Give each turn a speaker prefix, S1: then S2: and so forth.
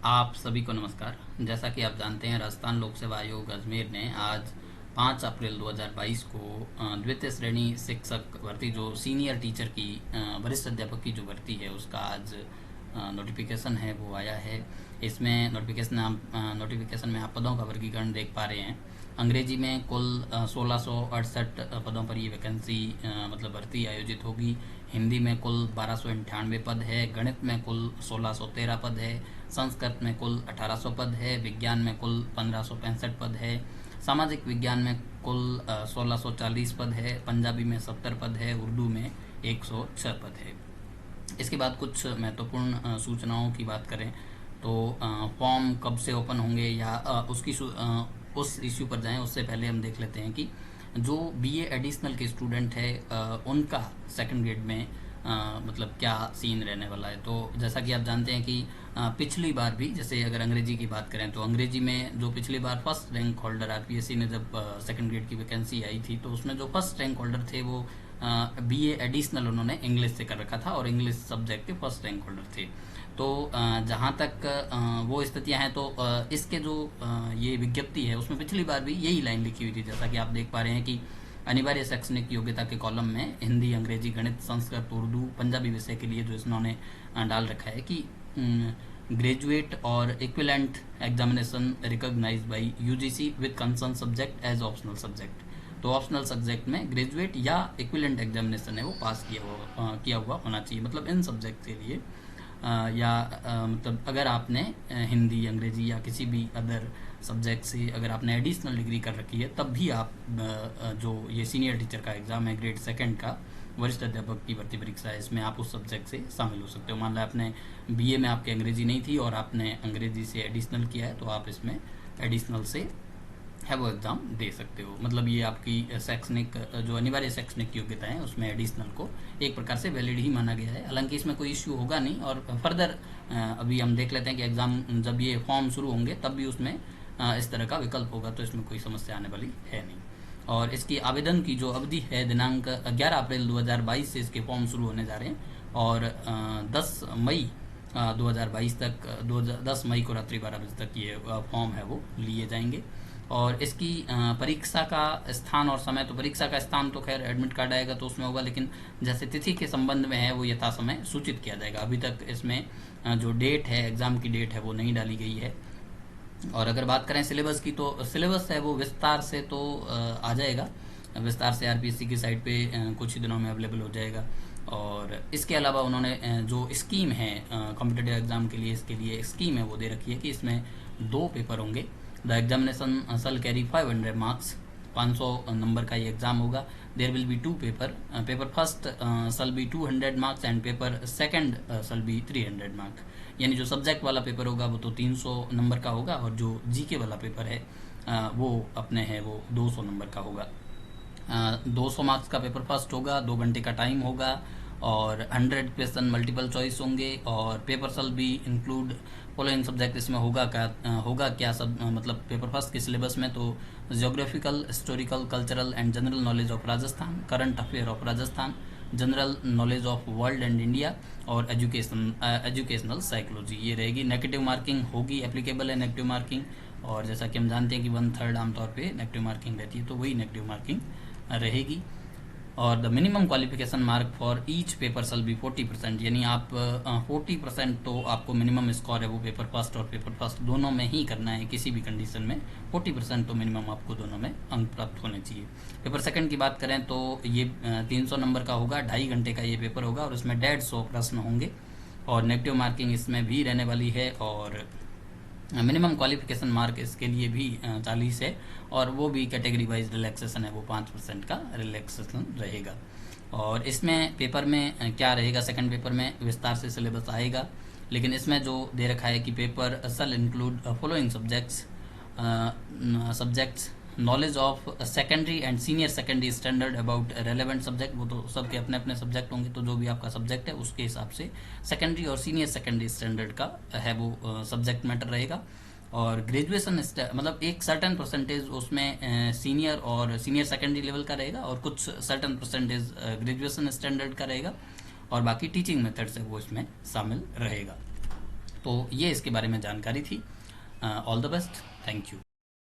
S1: आप सभी को नमस्कार। जैसा कि आप जानते हैं, राजस्थान लोक सेवा आयोग अजमेर ने आज 5 अप्रैल 2022 को द्वितीय श्रेणी शिक्षक भर्ती, जो सीनियर टीचर की वरिष्ठ अध्यापक की जो भर्ती है, उसका आज नोटिफिकेशन है वो आया है। इसमें नोटिफिकेशन में आप पदों का वर्गीकरण देख पा रहे हैं। अंग्रेजी में कुल 1668 पदों पर ये वैकेंसी मतलब भर्ती आयोजित होगी। हिंदी में कुल 1298 पद है। गणित में कुल 1613 पद है। संस्कृत में कुल 1800 पद है। विज्ञान में कुल 1565 पद है। सामाजिक विज्ञान में कुल 1640 पद है। पंजाबी में 70 पद है। उर्दू में 106 पद है। इसके बाद कुछ महत्वपूर्ण सूचनाओं की बात करें तो फॉर्म कब से ओपन होंगे या उस इश्यू पर जाएं उससे पहले हम देख लेते हैं कि जो बीए एडिशनल के स्टूडेंट है उनका सेकंड ग्रेड में मतलब क्या सीन रहने वाला है। तो जैसा कि आप जानते हैं कि पिछली बार भी, जैसे अगर अंग्रेजी की बात करें तो अंग्रेजी में जो पिछली बार फर्स्ट रैंक होल्डर आरपीएससी ने जब सेकंड ग्रेड की वैकेंसी आई थी, तो उसमें जो फर्स्ट रैंक होल्डर थे वो बीए एडिशनल उन्होंने इंग्लिश से कर रखा था और इंग्लिश सब्जेक्ट के फर्स्ट रैंक होल्डर थे। तो जहाँ तक वो स्थितियाँ हैं तो इसके जो ये विज्ञप्ति है उसमें पिछली बार भी यही लाइन लिखी हुई थी। जैसा कि आप देख पा रहे हैं कि अनिवार्य शैक्षणिक योग्यता के कॉलम में हिंदी, अंग्रेजी, गणित, संस्कृत, उर्दू, पंजाबी विषय के लिए जो इन्होंने डाल रखा है कि ग्रेजुएट और equivalent examination recognised by UGC with concern subject as optional subject. तो ऑप्शनल सब्जेक्ट में ग्रेजुएट या इक्विवेलेंट एग्जामिनेशन है वो पास किया हुआ होना चाहिए। मतलब इन सब्जेक्ट के लिए मतलब अगर आपने हिंदी, अंग्रेजी या किसी भी अदर सब्जेक्ट से अगर आपने एडिशनल डिग्री कर रखी है, तब भी आप जो ये सीनियर टीचर का एग्ज़ाम है ग्रेड सेकंड का, वरिष्ठ अध्यापक की भर्ती परीक्षा है, इसमें आप उस सब्जेक्ट से शामिल हो सकते हो। मान लो आपने बीए में आपकी अंग्रेजी नहीं थी और आपने अंग्रेजी से एडिशनल किया है, तो आप इसमें एडिशनल से है वो एग्ज़ाम दे सकते हो। मतलब ये आपकी शैक्षणिक जो अनिवार्य शैक्षणिक योग्यता है उसमें एडिशनल को एक प्रकार से वैलिड ही माना गया है। हालांकि इसमें कोई इश्यू होगा नहीं और फर्दर अभी हम देख लेते हैं कि एग्ज़ाम जब ये फॉर्म शुरू होंगे तब भी उसमें इस तरह का विकल्प होगा, तो इसमें कोई समस्या आने वाली है नहीं। और इसकी आवेदन की जो अवधि है दिनांक 11 अप्रैल 2022 से इसके फॉर्म शुरू होने जा रहे हैं और 10 मई 2022 तक 10 मई को रात्रि 12 बजे तक ये फॉर्म है वो लिए जाएंगे। और इसकी परीक्षा का स्थान और समय, तो परीक्षा का स्थान तो खैर एडमिट कार्ड आएगा तो उसमें होगा, लेकिन जैसे तिथि के संबंध में है वो यथा समय सूचित किया जाएगा। अभी तक इसमें जो डेट है, एग्ज़ाम की डेट है वो नहीं डाली गई है। और अगर बात करें सिलेबस की, तो सिलेबस है वो विस्तार से तो आ जाएगा, विस्तार से आरपीएससी की साइट पे कुछ ही दिनों में अवेलेबल हो जाएगा। और इसके अलावा उन्होंने जो स्कीम है कॉम्पिटिटिव एग्ज़ाम के लिए, इसके लिए स्कीम है वो दे रखी है कि इसमें 2 पेपर होंगे। The examination shall carry 500 marks, 500 number का ये एग्ज़ाम होगा। There will be 2 paper, paper first shall be 200 marks and paper second shall be 300 mark. यानी जो सब्जेक्ट वाला पेपर होगा वो तो 300 नंबर का होगा और जो जीके वाला पेपर है वो अपने है वो 200 नंबर का होगा। 200 मार्क्स का पेपर फर्स्ट होगा, 2 घंटे का टाइम होगा और 100 क्वेश्चन मल्टीपल चॉइस होंगे। और पेपर सल भी इंक्लूड फॉलोइंग सब्जेक्ट इसमें होगा क्या सब मतलब पेपर फर्स्ट के सिलेबस में तो geographical, historical, cultural and general knowledge of Rajasthan, current affair of Rajasthan, general knowledge of world and India और एजुकेशनल साइकोलॉजी ये रहेगी। नेगेटिव मार्किंग होगी, एप्लीकेबल है नेगेटिव मार्किंग। और जैसा कि हम जानते हैं कि 1/3 आमतौर पे नेगेटिव मार्किंग रहती है, तो वही नेगेटिव मार्किंग रहेगी। और the minimum qualification mark for each paper shall B 40%, यानी आप 40% तो आपको मिनिमम स्कोर है वो पेपर फर्स्ट और पेपर फर्स्ट दोनों में ही करना है। किसी भी कंडीशन में 40% तो मिनिमम आपको दोनों में अंक प्राप्त होने चाहिए। पेपर सेकंड की बात करें तो ये 300 नंबर का होगा, 2.5 घंटे का ये पेपर होगा और इसमें 150 प्रश्न होंगे और नेगेटिव मार्किंग इसमें भी रहने वाली है। और मिनिमम क्वालिफिकेशन मार्क इसके लिए भी 40 है और वो भी कैटेगरी वाइज रिलैक्सेशन है वो 5% का रिलैक्सेशन रहेगा। और इसमें पेपर में क्या रहेगा, सेकंड पेपर में विस्तार से सिलेबस आएगा, लेकिन इसमें जो दे रखा है कि paper shall include following subjects knowledge of secondary and senior secondary standard about relevant subject. वो तो सबके अपने अपने सब्जेक्ट होंगे, तो जो भी आपका सब्जेक्ट है उसके हिसाब से सेकेंडरी और सीनियर सेकेंडरी स्टैंडर्ड का है वो सब्जेक्ट मैटर रहेगा। और ग्रेजुएशन मतलब एक सर्टन परसेंटेज उसमें सीनियर और सीनियर सेकेंडरी लेवल का रहेगा और कुछ सर्टन परसेंटेज ग्रेजुएशन स्टैंडर्ड का रहेगा और बाकी टीचिंग मेथड से वो इसमें शामिल रहेगा। तो ये इसके बारे में जानकारी थी। All the best, thank you.